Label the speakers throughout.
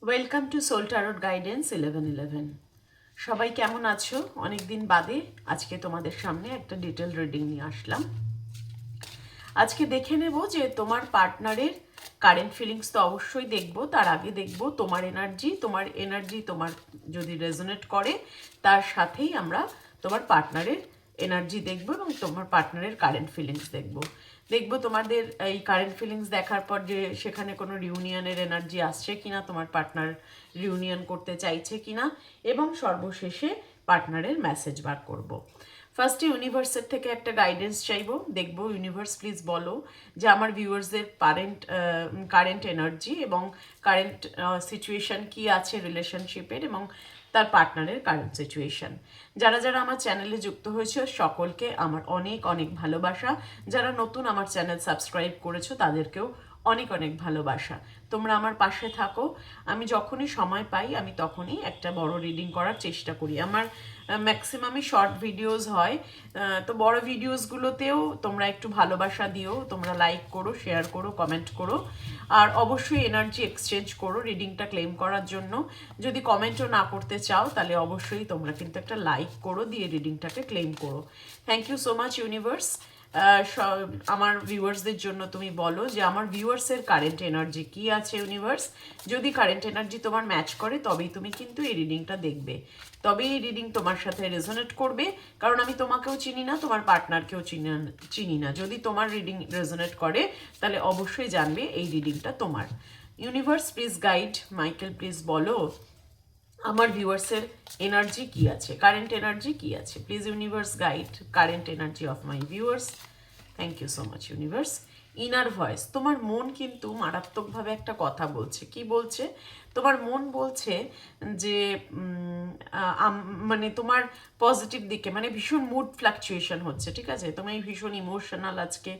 Speaker 1: Welcome to soul tarot guidance 1111। সবাই কেমন আছো? অনেক দিন বাদে আজকে তোমাদের সামনে একটা ডিটেল রিডিং নিয়ে আসলাম। আজকে দেখে নেব যে তোমার পার্টনারের কারেন্ট ফিলিংস তো অবশ্যই দেখব, তার আগে দেখব তোমার এনার্জি তোমার যদি রেজোনেট করে তার সাথেই আমরা তোমার পার্টনারের এনার্জি দেখব এবং তোমার পার্টনারের কারেন্ট ফিলিংস দেখব তোমাদের এই কারেন্ট ফিলিংস দেখার পর যে সেখানে কোনো রিউনিয়নের এনার্জি আসছে কিনা, তোমার পার্টনার রিউনিয়ন করতে চাইছে কিনা, এবং সর্বশেষে পার্টনারের মেসেজ বার করব। ফার্স্টে ইউনিভার্সের থেকে একটা গাইডেন্স চাইবো, দেখবো ইউনিভার্স প্লিজ বলো যে আমার ভিউয়ার্সদের কারেন্ট এনার্জি এবং কারেন্ট সিচুয়েশন কি আছে রিলেশনশিপের এবং তার পার্টনারের কারেন্ট সিচুয়েশন। যারা যারা আমার চ্যানেলে যুক্ত হয়েছে সকলকে আমার অনেক অনেক ভালোবাসা। যারা নতুন আমার চ্যানেল সাবস্ক্রাইব করেছো তাদেরকেও অনেক অনেক ভালোবাসা। তোমরা আমার পাশে থাকো। আমি যখনই সময় পাই আমি তখনই একটা বড় রিডিং করার চেষ্টা করি। আমার ম্যাক্সিমামই শর্ট ভিডিওস হয়, তো বড় ভিডিওসগুলোতেও তোমরা একটু ভালোবাসা দিও, তোমরা লাইক করো, শেয়ার করো, কমেন্ট করো, আর অবশ্যই এনার্জি এক্সচেঞ্জ করো রিডিংটা ক্লেম করার জন্য। যদি কমেন্টও না করতে চাও তাহলে অবশ্যই তোমরা কিন্তু একটা লাইক করো, দিয়ে রিডিংটাকে ক্লেম করো। Thank you so much universe. আমার ভিউয়ার্সদের জন্য তুমি বলো যে আমার ভিউয়ার্সের কারেন্ট এনার্জি কি আছে ইউনিভার্স। যদি কারেন্ট এনার্জি তোমার ম্যাচ করে তবেই তুমি কিন্তু এই রিডিংটা দেখবে, তবেই এই রিডিং তোমার সাথে রেজোনেট করবে। কারণ আমি তোমাকেও চিনি না, তোমার পার্টনারকেও চিনি না। যদি তোমার রিডিং রেজোনেট করে তাহলে অবশ্যই জানবে এই রিডিংটা তোমার। Universe please guide, Michael please বলো আমার ভিউয়ার্সের এনার্জি কি আছে, কারেন্ট এনার্জি কি আছে। Please universe guide current energy of my viewers. Thank you so much universe. Inner voice, তোমার মন কিন্তু মারাত্মকভাবে একটা কথা বলছে। কি বলছে? তোমার মন বলছে যে মানে তোমার পজিটিভ দিকে, মানে ভীষণ মুড ফ্লাকচুয়েশন হচ্ছে, ঠিক আছে? তুমি ভীষণ ইমোশনাল আজকে,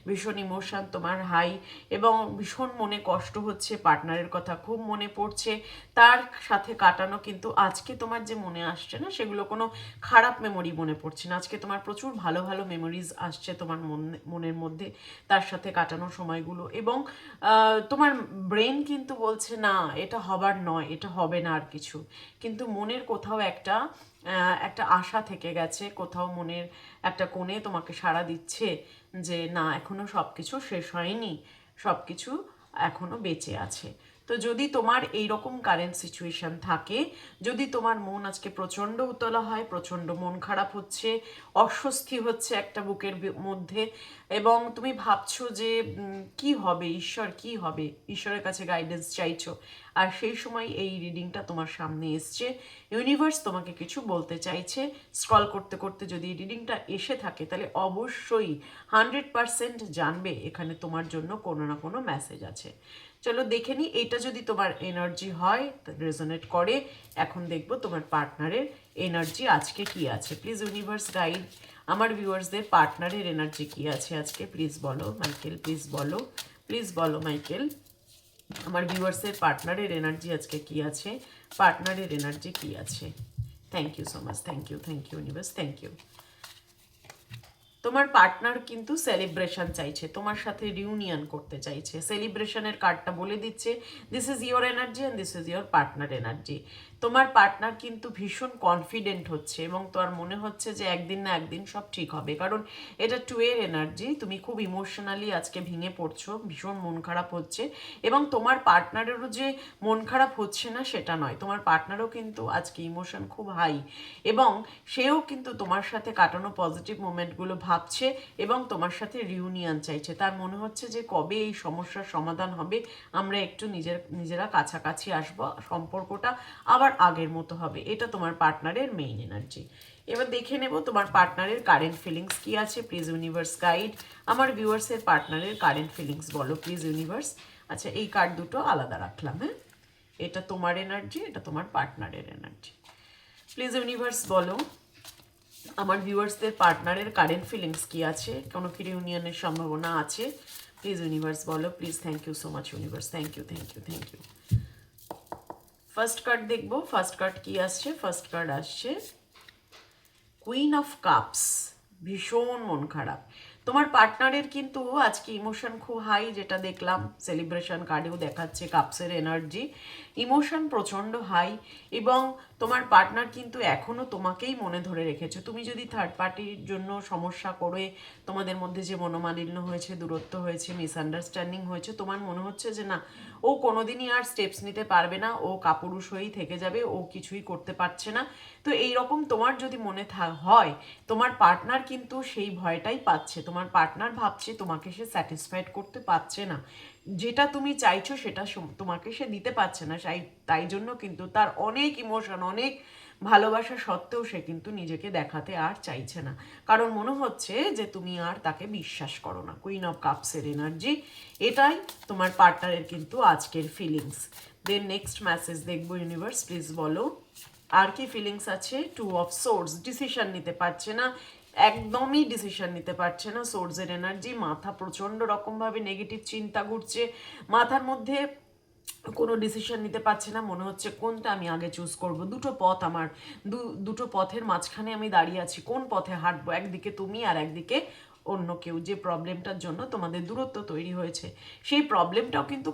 Speaker 1: ভীষণ ইমোশন তোমার হাই, এবং ভীষণ মনে কষ্ট হচ্ছে, পার্টনারের কথা খুব মনে পড়ছে। তার সাথে কাটানো কিন্তু আজকে তোমার যে মনে আসছে না সেগুলো কোনো খারাপ মেমোরি মনে পড়ছে না। আজকে তোমার প্রচুর ভালো ভালো মেমোরিজ আসছে তোমার মনের মধ্যে, তার সাথে কাটানো সময়গুলো। এবং তোমার ব্রেন কিন্তু বলছে না এটা হবার নয়, এটা হবে না আর কিছু, কিন্তু মনের কোথাও একটা একটা আশা থেকে গেছে, কোথাও মনের একটা কোণে তোমাকে সাড়া দিচ্ছে যে না, এখনো সব কিছু শেষ হয়নি, সব কিছু এখনো বেঁচে আছে। তো যদি তোমার এই রকম কারেন্ট সিচুয়েশন থাকে, যদি তোমার মন আজকে প্রচণ্ড উতলা হয়, প্রচণ্ড মন খারাপ হচ্ছে, অস্বস্তি হচ্ছে একটা বুকের মধ্যে, এবং তুমি ভাবছো যে কি হবে, ঈশ্বর কি হবে, ঈশ্বরের কাছে গাইডেন্স চাইছো, আর সেই সময় এই রিডিংটা তোমার সামনে এসছে, ইউনিভার্স তোমাকে কিছু বলতে চাইছে। স্ক্রল করতে করতে যদি এই রিডিংটা এসে থাকে তাহলে অবশ্যই 100% জানবে এখানে তোমার জন্য কোনো না কোনো মেসেজ আছে। চলো দেখে নিই, এটা যদি তোমার এনার্জি হয়, রেজোনেট করে, এখন দেখবো তোমার পার্টনারের এনার্জি আজকে কি আছে। প্লিজ ইউনিভার্স গাইড আমার ভিউয়ার্সদের পার্টনারের এনার্জি কি আছে আজকে, প্লিজ বলো মাইকেল, প্লিজ বলো, প্লিজ বলো মাইকেল আমার ভিউয়ার্সের পার্টনারের এনার্জি আজকে কি আছে, পার্টনারের এনার্জি কি আছে। Thank you so much, thank you universe, thank you. তোমার পার্টনার কিন্তু সেলিব্রেশন চাইছে, তোমার সাথে রিউনিয়ন করতে চাইছে। সেলিব্রেশনের কার্ডটা বলে দিচ্ছে this is your energy and this is your partner energy. তোমার পার্টনার কিন্তু ভীষণ কনফিডেন্ট হচ্ছে এবং তোমার মনে হচ্ছে যে একদিন না একদিন সব ঠিক হবে, কারণ এটা 2 এর এনার্জি। তুমি খুব ইমোশনালি আজকে ভেঙে পড়ছো, ভীষণ মন খারাপ হচ্ছে, এবং তোমার পার্টনারেরও যে মন খারাপ হচ্ছে না সেটা নয়, তোমার পার্টনারও কিন্তু আজকে ইমোশন খুব হাই, এবং সেও কিন্তু তোমার সাথে কাটানো পজিটিভ মোমেন্টগুলো ভাবছে এবং তোমার সাথে রিউনিয়ন চাইছে। তার মনে হচ্ছে যে কবে এই সমস্যার সমাধান হবে, আমরা একটু নিজেরা কাছাকাছি আসবো, সম্পর্কটা আবার আগের মতো হবে। এটা তোমার পার্টনারের মেইন এনার্জি। এবার দেখে নেব তোমার পার্টনারের কারেন্ট ফিলিংস কি আছে। প্লিজ ইউনিভার্স গাইড আমার ভিউয়ার্সের পার্টনারের কারেন্ট ফিলিংস বলো প্লিজ ইউনিভার্স। আচ্ছা, এই কার্ড দুটো আলাদা রাখলাম, হ্যাঁ, এটা তোমার এনার্জি, এটা তোমার পার্টনারের এনার্জি। প্লিজ ইউনিভার্স বলো আমার ভিউয়ার্সদের পার্টনারের কারেন্ট ফিলিংস কি আছে, কোনো কি রিউনিয়নের সম্ভাবনা আছে। প্লিজ ইউনিভার্স বলো please. Thank you so much universe, thank you thank you. First card দেখবো, ফার্স্ট কার্ড কি আসছে। ফার্স্ট কার্ড আসছে কুইন অফ কাপস। ভীষণ মন খারাপ, তোমার পার্টনারের কিন্তু আজকে ইমোশন খুব হাই, যেটা দেখলাম সেলিব্রেশন কার্ডেও দেখাচ্ছে কাপসের এনার্জি, ইমোশন প্রচণ্ড হাই। এবং তোমার পার্টনার কিন্তু এখনও তোমাকেই মনে ধরে রেখেছে। তুমি যদি থার্ড পার্টির জন্য সমস্যা করে তোমাদের মধ্যে যে মনোমালিন্য হয়েছে, দূরত্ব হয়েছে, মিসআন্ডারস্ট্যান্ডিং হয়েছে, তোমার মনে হচ্ছে যে না, ও কোনোদিনই আর স্টেপস নিতে পারবে না, ও কাপুরুষ হয়েই থেকে যাবে, ও কিছুই করতে পারছে না, তো এই রকম তোমার যদি মনে হয়, তোমার পার্টনার কিন্তু সেই ভয়টাই পাচ্ছে। তোমার পার্টনার ভাবছে তোমাকে সে স্যাটিসফাইড করতে পারছে না, যেটা তুমি চাইছো সেটা তোমাকে সে দিতে পারছে না। তাই জন্য কিন্তু তার অনেক ইমোশন, অনেক ভালোবাসা সত্ত্বেও সে কিন্তু নিজেকে দেখাতে আর চাইছে না, কারণ মনে হচ্ছে যে তুমি আর তাকে বিশ্বাস করো না। কুইন অফ কাপসের এনার্জি, এটাই তোমার পার্টনারের কিন্তু আজকের ফিলিংস। দেন নেক্সট মেসেজ দেখবো, ইউনিভার্স প্লিজ বলো আর কি ফিলিংস আছে। টু অফ সোর্স, ডিসিশন নিতে পারছে না, একদমই ডিসিশন নিতে পারছে না। সোর্সের এনার্জি, মাথা প্রচণ্ড রকমভাবে নেগেটিভ চিন্তা ঘুরছে মাথার মধ্যে, কোনো ডিসিশন নিতে পারছে না, মনে হচ্ছে কোনটা আমি আগে চুজ করব। দুটো পথ আমার, দুটো পথের মাঝখানে আমি দাঁড়িয়ে আছি, কোন পথে হাঁটবো, একদিকে তুমি আর একদিকে অন্য কেউ। যে প্রবলেমটার জন্য তোমাদের দূরত্ব তৈরি হয়েছে, সেই প্রবলেমটাও কিন্তু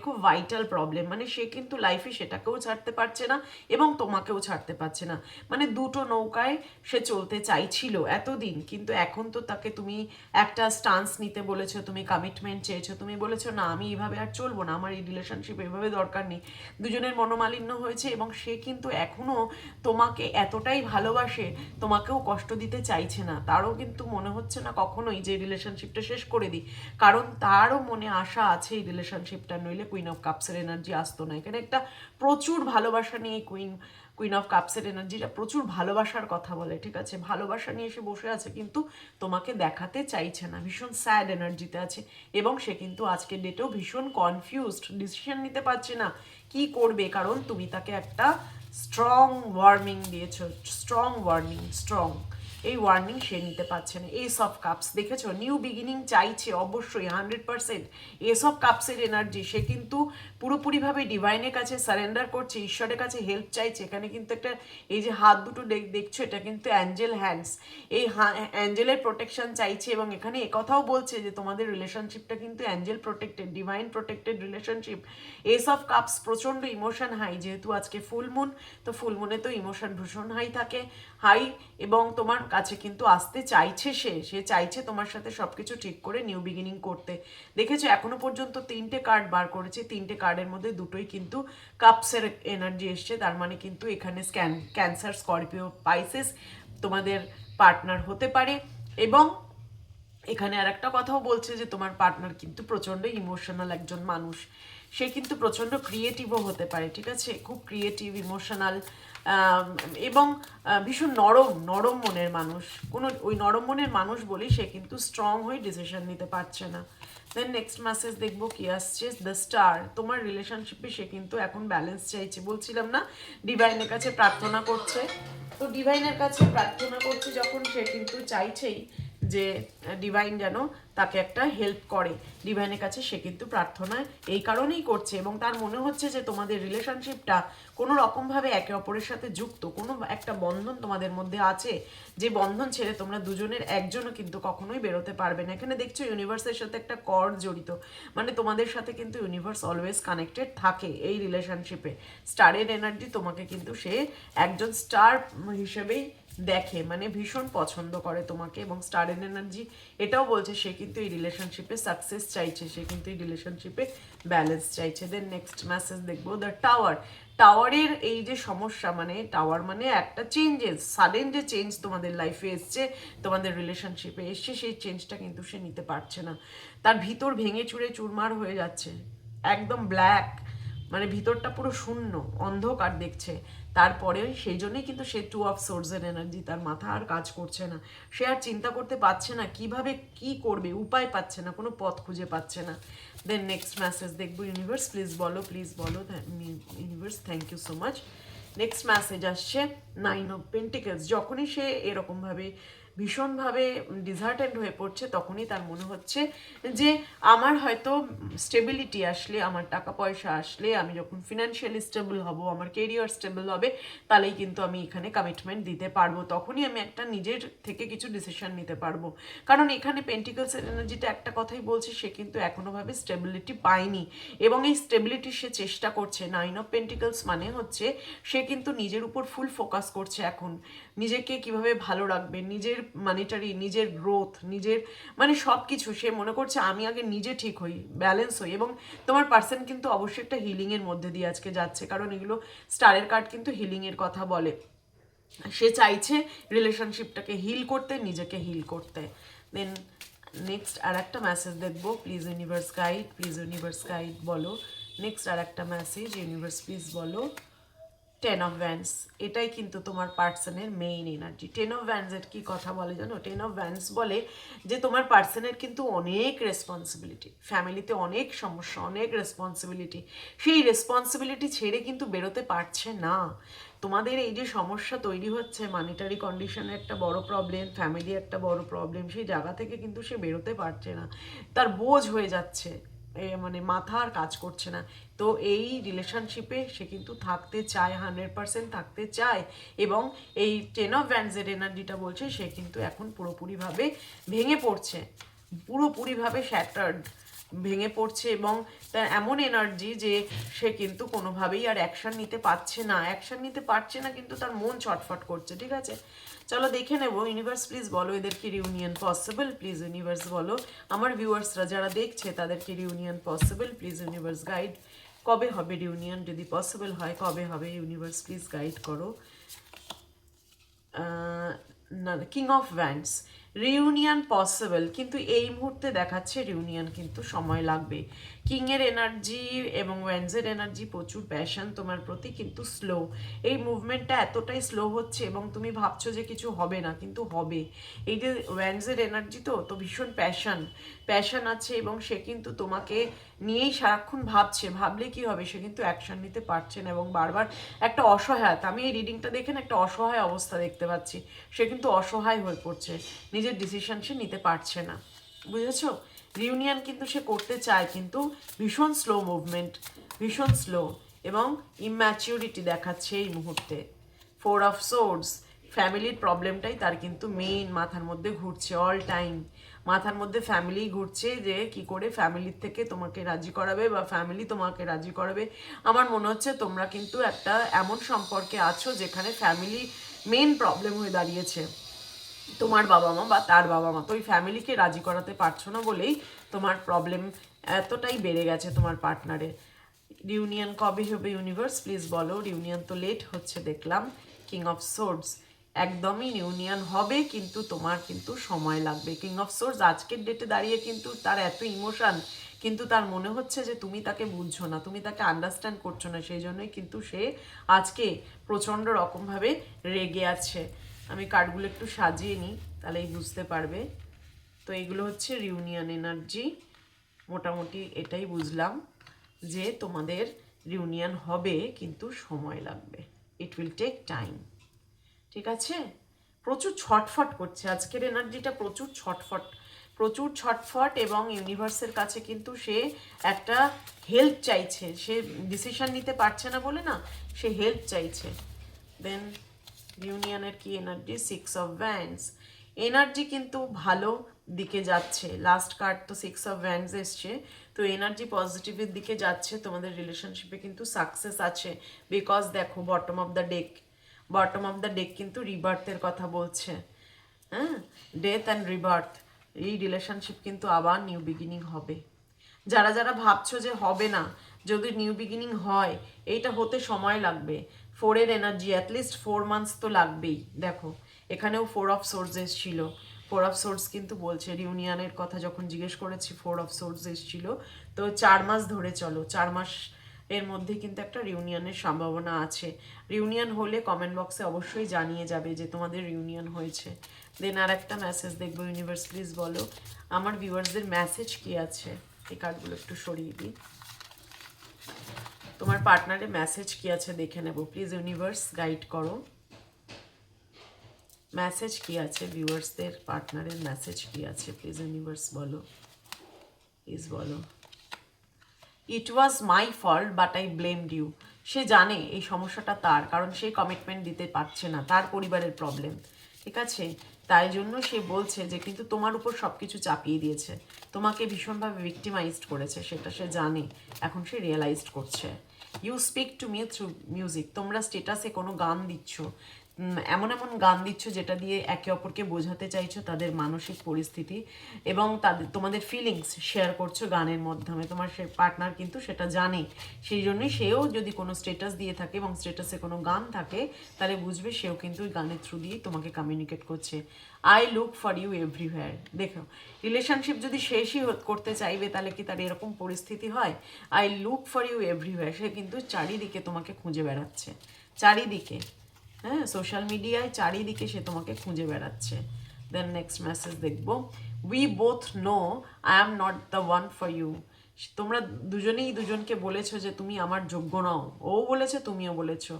Speaker 1: খুব ভাইটাল প্রবলেম। মানে সে কিন্তু লাইফে সেটাকেও ছাড়তে পারছে না এবং তোমাকেও ছাড়তে পারছে না। মানে দুটো নৌকায় সে চলতে চাইছিল এতদিন, কিন্তু এখন তো তাকে তুমি একটা স্টান্স নিতে বলেছো, তুমি কমিটমেন্ট চেয়েছো, তুমি বলেছো না আমি এইভাবে আর চলবো না, আমার এই রিলেশনশিপ এভাবে দরকার নেই। দুজনের মনোমালিন্য হয়েছে এবং সে কিন্তু এখনও তোমাকে এতটাই ভালোবাসে, তোমাকেও কষ্ট দিতে চাইছে না। তারও কিন্তু মনে হচ্ছে না কখনোই যে রিলেশনশিপটা শেষ করে দিই, কারণ তারও মনে আশা আছে এই রিলেশনশিপটা, নইলে কুইন অফ কাপসের এনার্জি আসতো না। এখানে একটা প্রচুর ভালোবাসা নিয়ে কুইন অফ কাপসের এনার্জিটা প্রচুর ভালোবাসার কথা বলে, ঠিক আছে, ভালোবাসা নিয়ে এসে বসে আছে, কিন্তু তোমাকে দেখাতে চাইছে না, ভীষণ স্যাড এনার্জিতে আছে। এবং সে কিন্তু আজকের ডেটেও ভীষণ কনফিউজড, ডিসিশন নিতে পারছে না কি করবে, কারণ তুমি তাকে একটা স্ট্রং ওয়ার্নিং দিয়েছো, স্ট্রং এই ওয়ার্নিং সে নিতে পারছে না। এস অফ কাপস দেখেছো, নিউ বিগিনিং চাইছে অবশ্যই 100%। এস অফ কাপসের এনার্জি, সে কিন্তু পুরোপুরিভাবে ডিভাইনের কাছে সারেন্ডার করছে, ঈশ্বরের কাছে হেল্প চাইছে। এখানে কিন্তু একটা এই যে হাত দুটো দেখছো, এটা কিন্তু অ্যাঞ্জেল হ্যান্ডস, এই অ্যাঞ্জেলের প্রোটেকশন চাইছে। এবং এখানে একথাও বলছে যে তোমাদের রিলেশনশিপটা কিন্তু Angel protected, divine protected relationship. S of cups প্রচণ্ড ইমোশন হাই, যেহেতু আজকে ফুল মুন, তো ফুল মুনে তো ইমোশন ভীষণ হাই। এবং তোমার কাছে কিন্তু আসতে চাইছে, সে চাইছে তোমার সাথে সবকিছু ঠিক করে নিউ বিগিনিং করতে। দেখেছো এখনো পর্যন্ত 3টে কার্ড বার করেছে, 3টে কার্ডের মধ্যে দুটোই কিন্তু কাপসের এনার্জি এসছে। তার মানে কিন্তু এখানে ক্যান্সার, স্করপিও, পাইসেস তোমাদের পার্টনার হতে পারে। এবং এখানে আর একটা কথাও বলছে যে তোমার পার্টনার কিন্তু প্রচণ্ড ইমোশনাল একজন মানুষ, সে কিন্তু প্রচণ্ড ক্রিয়েটিভও হতে পারে, ঠিক আছে, খুব ক্রিয়েটিভ, ইমোশনাল এবং ভীষণ নরম মনের মানুষ। ওই নরম মনের মানুষ বলেই সে কিন্তু স্ট্রং হয়ে ডিসিশন নিতে পারছে না। দেন নেক্সট মেসেজ দেখবো কি আসছে, দ্য স্টার। তোমার রিলেশনশিপে সে কিন্তু এখন ব্যালেন্স চাইছে, বলছিলাম না ডিভাইনের কাছে প্রার্থনা করছে। তো ডিভাইনের কাছে প্রার্থনা করছে যখন, সে কিন্তু চাইছেই যে ডিভাইন যেন তাকে একটা হেল্প করে। ডিভাইনের কাছে সে কিন্তু প্রার্থনা এই কারণেই করছে, এবং তার মনে হচ্ছে যে তোমাদের রিলেশনশিপটা কোনো রকমভাবে একে অপরের সাথে যুক্ত, কোনো একটা বন্ধন তোমাদের মধ্যে আছে, যে বন্ধন ছেড়ে তোমরা দুজনের একজনও কিন্তু কখনোই বেরোতে পারবে না। এখানে দেখছো ইউনিভার্সের সাথে একটা কর্ড জড়িত, মানে তোমাদের সাথে কিন্তু ইউনিভার্স অলওয়েজ কানেক্টেড থাকে এই রিলেশনশিপে। স্টারের এনার্জি, তোমাকে কিন্তু সে একজন স্টার হিসেবেই দেখে, মানে ভীষণ পছন্দ করে তোমাকে। এবং স্টারের এনার্জি এটাও বলছে সে কিন্তু এই রিলেশনশিপে সাকসেস চাইছে, সে কিন্তু এই রিলেশনশিপে ব্যালেন্স চাইছে। দেন নেক্সট মেসেজ দেখবো, দ্য টাওয়ার। টাওয়ারের এই যে সমস্যা, মানে টাওয়ার মানে একটা চেঞ্জেস, সাডেন যে চেঞ্জ তোমাদের লাইফে এসছে, তোমাদের রিলেশনশিপে এসছে, সেই চেঞ্জটা কিন্তু সে নিতে পারছে না। তার ভিতর ভেঙে চুরে চুরমার হয়ে যাচ্ছে, একদম ব্ল্যাক, মানে ভিতরটা পুরো শূন্য, অন্ধকার দেখছে। তারপরে সেই জন্যই কিন্তু সে টু অফ সোর্সের এনার্জি, তার মাথা আর কাজ করছে না, সে আর চিন্তা করতে পারছে না কিভাবে কি করবে, উপায় পাচ্ছে না, কোনো পথ খুঁজে পাচ্ছে না। দেন নেক্সট মেসেজ দেখবো, ইউনিভার্স প্লিজ বলো, universe thank you so much. Next message আসছে 9 অফ পেন্টিকলস। যখনই সে এরকমভাবে ভীষণভাবে ডিসহার্টেন্ড হয়ে পড়ছে, তখনই তার মনে হচ্ছে যে আমার হয়তো স্টেবিলিটি আসলে, আমার টাকা পয়সা আসলে, আমি যখন ফিনান্সিয়ালি স্টেবল হব, আমার কেরিয়ার স্টেবল হবে, তাহলেই কিন্তু আমি এখানে কমিটমেন্ট দিতে পারবো, তখনই আমি একটা নিজের থেকে কিছু ডিসিশন নিতে পারবো। কারণ এখানে পেন্টিকলসের এনার্জিটা একটা কথাই বলছে, সে কিন্তু এখনোভাবে স্টেবিলিটি পায়নি, এবং এই স্টেবিলিটি সে চেষ্টা করছে। 9 অফ পেন্টিকলস মানে হচ্ছে সে কিন্তু নিজের উপর ফুল ফোকাস করছে এখন, নিজেকে কিভাবে ভালো রাখবে, নিজের মানিটারি, নিজের গ্রোথ, নিজের মানে সব কিছু সে মনে করছে আমি আগে নিজে ঠিক হই, ব্যালেন্স হই। এবং তোমার পার্সন কিন্তু অবশ্যই একটা হিলিংয়ের মধ্যে দিয়ে আজকে যাচ্ছে, কারণ এগুলো স্টারের কার্ড কিন্তু হিলিংয়ের কথা বলে। সে চাইছে রিলেশনশিপটাকে হিল করতে, নিজেকে হিল করতে। দেন নেক্সট আর একটা মেসেজ দেখবো, please universe guide, please universe guide বলো। নেক্সট আর একটা মেসেজ, ইউনিভার্স প্লিজ বলো। 10 অফ ভ্যান্স, এটাই কিন্তু তোমার পার্সনের মেইন এনার্জি। 10 অফ ভ্যান্সের কি কথা বলে জানো? 10 অফ ভ্যান্স বলে যে তোমার পার্সনের কিন্তু অনেক রেসপন্সিবিলিটি, ফ্যামিলিতে অনেক সমস্যা, অনেক রেসপন্সিবিলিটি, সেই রেসপন্সিবিলিটি ছেড়ে কিন্তু বেরোতে পারছে না। তোমাদের এই যে সমস্যা তৈরি হচ্ছে, মানিটারি কন্ডিশনে একটা বড় প্রবলেম, ফ্যামিলি একটা বড় প্রবলেম, সেই জায়গা থেকে কিন্তু সে বেরোতে পারছে না, তার বোঝ হয়ে যাচ্ছে, মানে মাথা আর কাজ করছে না। তো এই রিলেশনশিপে সে কিন্তু থাকতে চায়, 100% থাকতে চায়। এবং এই 10 অফ ভ্যান্সের এনার্জিটা বলছে সে কিন্তু এখন পুরোপুরিভাবে ভেঙে পড়ছে, পুরোপুরিভাবে শ্যাটার্ড, ভেঙে পড়ছে। এবং তার এমন এনার্জি যে সে কিন্তু কোনোভাবেই আর অ্যাকশন নিতে পারছে না, কিন্তু তার মন ছটফট করছে। ঠিক আছে, চলো দেখে নেবো। ইউনিভার্স প্লিজ বলো এদের কি রিউনিয়ন পসিবল, প্লিজ ইউনিভার্স বলো। আমার ভিউয়ার্সরা যারা দেখছে তাদের কি reunion possible, please universe guide. কবে হবে রিউনিয়ন, যদি পসিবল হয় কবে হবে, ইউনিভার্স প্লিজ গাইড করো। না, king of wands, reunion possible, কিন্তু এই মুহূর্তে দেখাচ্ছে রিউনিয়ন কিন্তু সময় লাগবে। কিংয়ের এনার্জি এবং ওয়ান্সের এনার্জি প্রচুর প্যাশন তোমার প্রতি, কিন্তু স্লো। এই মুভমেন্টটা এতটাই স্লো হচ্ছে এবং তুমি ভাবছো যে কিছু হবে না, কিন্তু হবে। এই যে ওয়ান্সের এনার্জি তো ভীষণ প্যাশন আছে, এবং সে কিন্তু তোমাকে নিয়েই সারাক্ষণ ভাবলে কি হবে, সে কিন্তু অ্যাকশন নিতে পারছে না, এবং বারবার একটা অসহায়তা, আমি এই রিডিংটা দেখে একটা অসহায় অবস্থা দেখতে পাচ্ছি। সে কিন্তু অসহায় হয়ে পড়ছে, নিজের ডিসিশন সে নিতে পারছে না, বুঝেছো? রিউনিয়ন কিন্তু সে করতে চায়, কিন্তু ভীষণ স্লো মুভমেন্ট, ভীষণ স্লো, এবং ইম্যাচিউরিটি দেখাচ্ছে এই মুহূর্তে। 4 অফ সোর্ডস, ফ্যামিলির প্রবলেমটাই তার কিন্তু মেইন মাথার মধ্যে ঘুরছে, অল টাইম মাথার মধ্যে ফ্যামিলি ঘুরছে, যে কি করে ফ্যামিলির থেকে তোমাকে রাজি করাবে বা ফ্যামিলি তোমাকে রাজি করাবে। আমার মনে হচ্ছে তোমরা কিন্তু একটা এমন সম্পর্কে আছো যেখানে ফ্যামিলি মেইন প্রবলেম হয়ে দাঁড়িয়েছে, তোমার বাবা মা বা তার বাবা মা। তো ওই ফ্যামিলিকে রাজি করাতে পারছো না বলেই তোমার প্রবলেম এতটাই বেড়ে গেছে তোমার পার্টনারের। রিউনিয়ন কবে হবে ইউনিভার্স প্লিজ বলো। রিউনিয়ন তো লেট হচ্ছে দেখলাম। কিং অফ সোর্ডস, একদমই ইউনিয়ন হবে, কিন্তু তোমার কিন্তু সময় লাগবে। কিং অফ সোর্স আজকের ডেটে দাঁড়িয়ে কিন্তু তার এত ইমোশন, কিন্তু তার মনে হচ্ছে যে তুমি তাকে বুঝছো না, তুমি তাকে আন্ডারস্ট্যান্ড করছো না, সেই জন্যই কিন্তু সে আজকে প্রচণ্ড রকমভাবে রেগে আছে। আমি কার্ডগুলো একটু সাজিয়ে নিই, তাহলেই বুঝতে পারবে। তো এগুলো হচ্ছে রিউনিয়ন এনার্জি, মোটামুটি এটাই বুঝলাম যে তোমাদের রিউনিয়ন হবে, কিন্তু সময় লাগবে, ইট উইল টেক টাইম। ঠিক আছে, প্রচুর ছটফট করছে আজকের এনার্জিটা, প্রচুর ছটফট, এবং ইউনিভার্সের কাছে কিন্তু সে একটা হেল্প চাইছে, সে ডিসিশন নিতে পারছে না বলে না, সে হেল্প চাইছে। দেন ইউনিয়নের কি এনার্জি, 6 অফ ভ্যান্স, এনার্জি কিন্তু ভালো দিকে যাচ্ছে। লাস্ট কার্ড তো 6 অফ ভ্যান্স এসছে, তো এনার্জি পজিটিভের দিকে যাচ্ছে। তোমাদের রিলেশনশিপে কিন্তু সাকসেস আছে, বিকজ দেখো বটম অফ দ্য ডেক কিন্তু রিবার্থের কথা বলছে। হ্যাঁ, ডেথ অ্যান্ড রিবার্থ, এই রিলেশনশিপ কিন্তু আবার নিউ বিগিনিং হবে। যারা যারা ভাবছো যে হবে না, যদি নিউ বিগিনিং হয়, এইটা হতে সময় লাগবে। 4-এর এনার্জি, অ্যাটলিস্ট 4 মান্থস তো লাগবেই। দেখো এখানেও 4 অফ সোর্স এসছিল, 4 অফ সোর্স কিন্তু বলছে রিউনিয়নের কথা যখন জিজ্ঞেস করেছি 4 অফ সোর্স এসছিল, তো 4 মাস ধরে চলো, 4 মাস এর মধ্যে কিন্তু একটা রিউনিয়নের সম্ভাবনা আছে। রিউনিয়ন হলে কমেন্ট বক্সে অবশ্যই জানিয়ে যাবে যে তোমাদের রিউনিয়ন হয়েছে। দেন আর একটা মেসেজ দেখবো, ইউনিভার্স প্লিজ বলো আমার ভিউয়ার্সদের মেসেজ কি আছে। এই কার্ডগুলো একটু সরিয়ে দিই, তোমার পার্টনারের মেসেজ কি আছে দেখে নেব। প্লিজ ইউনিভার্স গাইড করো, মেসেজ কি আছে ভিউয়ার্সদের, পার্টনারের মেসেজ কি আছে প্লিজ ইউনিভার্স বলো, প্লিজ বলো। It was my fault but I blamed you. সে জানে এই সমস্যাটা তার, কারণ সে কমিটমেন্ট দিতে পারছে না, তার পরিবারের প্রবলেম, ঠিক আছে? তাই জন্য সে বলছে যে কিন্তু তোমার উপর সব কিছু চাপিয়ে দিয়েছে, তোমাকে ভীষণভাবে ভিক্টিমাইজড করেছে, সেটা সে জানে, এখন সে রিয়েলাইজড করছে। You speak to me through music. তোমরা স্টেটাসে কোনো গান দিচ্ছ, এমন এমন গান দিচ্ছ যেটা দিয়ে একে অপরকে বোঝাতে চাইছো তাদের মানসিক পরিস্থিতি এবং তাদের তোমাদের ফিলিংস শেয়ার করছো গানের মাধ্যমে। তোমার সে পার্টনার কিন্তু সেটা জানে, সেই জন্যই সেও যদি কোনো স্টেটাস দিয়ে থাকে এবং স্টেটাসে কোনো গান থাকে তাহলে বুঝবে সেও কিন্তু ওই গানের থ্রু দিয়েই তোমাকে কমিউনিকেট করছে। I look for you everywhere. দেখো, রিলেশনশিপ যদি শেষই করতে চাইবে তাহলে কি তার এরকম পরিস্থিতি হয়? I look for you everywhere, সে কিন্তু চারিদিকে তোমাকে খুঁজে বেড়াচ্ছে, চারিদিকে, হ্যাঁ, সোশ্যাল মিডিয়ায় চারিদিকে সে তোমাকে খুঁজে বেড়াচ্ছে। দেন নেক্সট মেসেজ দেখবো, we both know I am not the one for you. তোমরা দুজনেই দুজনকে বলেছো যে তুমি আমার যোগ্য নও, ও বলেছে তুমিও বলেছো,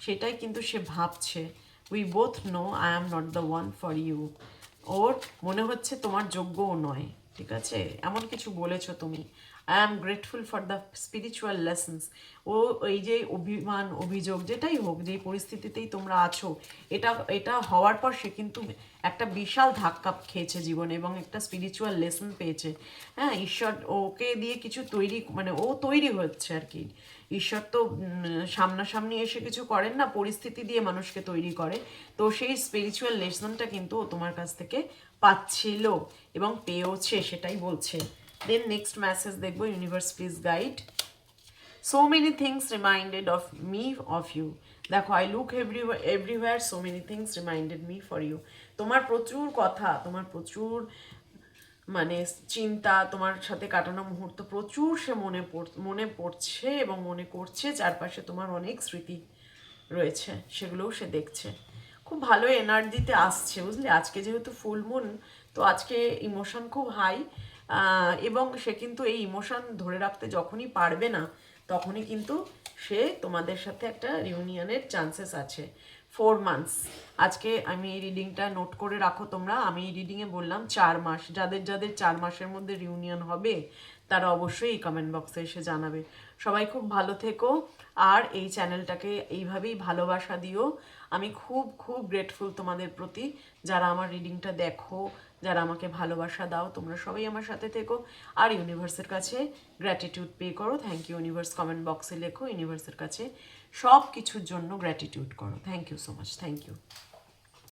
Speaker 1: সেটাই কিন্তু সে ভাবছে। We both know I am not the one for you. ওর মনে হচ্ছে তোমার যোগ্যও নয়, ঠিক আছে, এমন কিছু বলেছো তুমি। I am grateful for the spiritual lessons. ও এই যে অভিমান অভিযোগ যেটাই হোক, যেই পরিস্থিতিতেই তোমরা আছো, এটা এটা হওয়ার পর সে কিন্তু একটা বিশাল ধাক্কা খেয়েছে জীবনে এবং একটা স্পিরিচুয়াল লেসন পেয়েছে। হ্যাঁ, ঈশ্বর ওকে দিয়ে কিছু তৈরি, মানে ও তৈরি হচ্ছে আর কি। ঈশ্বর তো সামনাসামনি এসে কিছু করেন না, পরিস্থিতি দিয়ে মানুষকে তৈরি করে। তো সেই স্পিরিচুয়াল লেসনটা কিন্তু ও তোমার কাছ থেকে পাচ্ছিল এবং পেয়েওছে, সেটাই বলছে। দেন নেক্সট মেসেজ দেখবো, universe please guide. So many things reminded of me of you. দেখো, I look everywhere, so many things reminded me for you. তোমার প্রচুর কথা, তোমার প্রচুর মানে চিন্তা, তোমার সাথে কাটানো মুহূর্ত প্রচুর সে মনে পড়ছে এবং মনে করছে। চারপাশে তোমার অনেক স্মৃতি রয়েছে, সেগুলোও সে দেখছে। খুব ভালো এনার্জিতে আসছে, বুঝলি? আজকে যেহেতু ফুল মুন, তো আজকে ইমোশন খুব হাই, এবং সে কিন্তু এই ইমোশন ধরে রাখতে যখনই পারবে না তখনই কিন্তু সে তোমাদের সাথে একটা রিউনিয়নের চান্সেস আছে। 4 মান্থস, আজকে আমি এই রিডিংটা নোট করে রাখো তোমরা। আমি এই রিডিংয়ে বললাম 4 মাস, যাদের যাদের 4 মাসের মধ্যে রিউনিয়ন হবে তারা অবশ্যই এই কমেন্ট বক্সে এসে জানাবে। সবাই খুব ভালো থেকো আর এই চ্যানেলটাকে এইভাবেই ভালোবাসা দিও। আমি খুব খুব গ্রেটফুল তোমাদের প্রতি, যারা আমার রিডিংটা দেখো, যারা আমাকে ভালোবাসা দাও। তোমরা সবাই আমার সাথে থেকো আর ইউনিভার্সের কাছে গ্র্যাটিটিউড পে করো। থ্যাংক ইউ ইউনিভার্স, কমেন্ট বক্সে লেখো। ইউনিভার্সের কাছে সব কিছুর জন্য গ্র্যাটিটিউড করো। Thank you so much, thank you.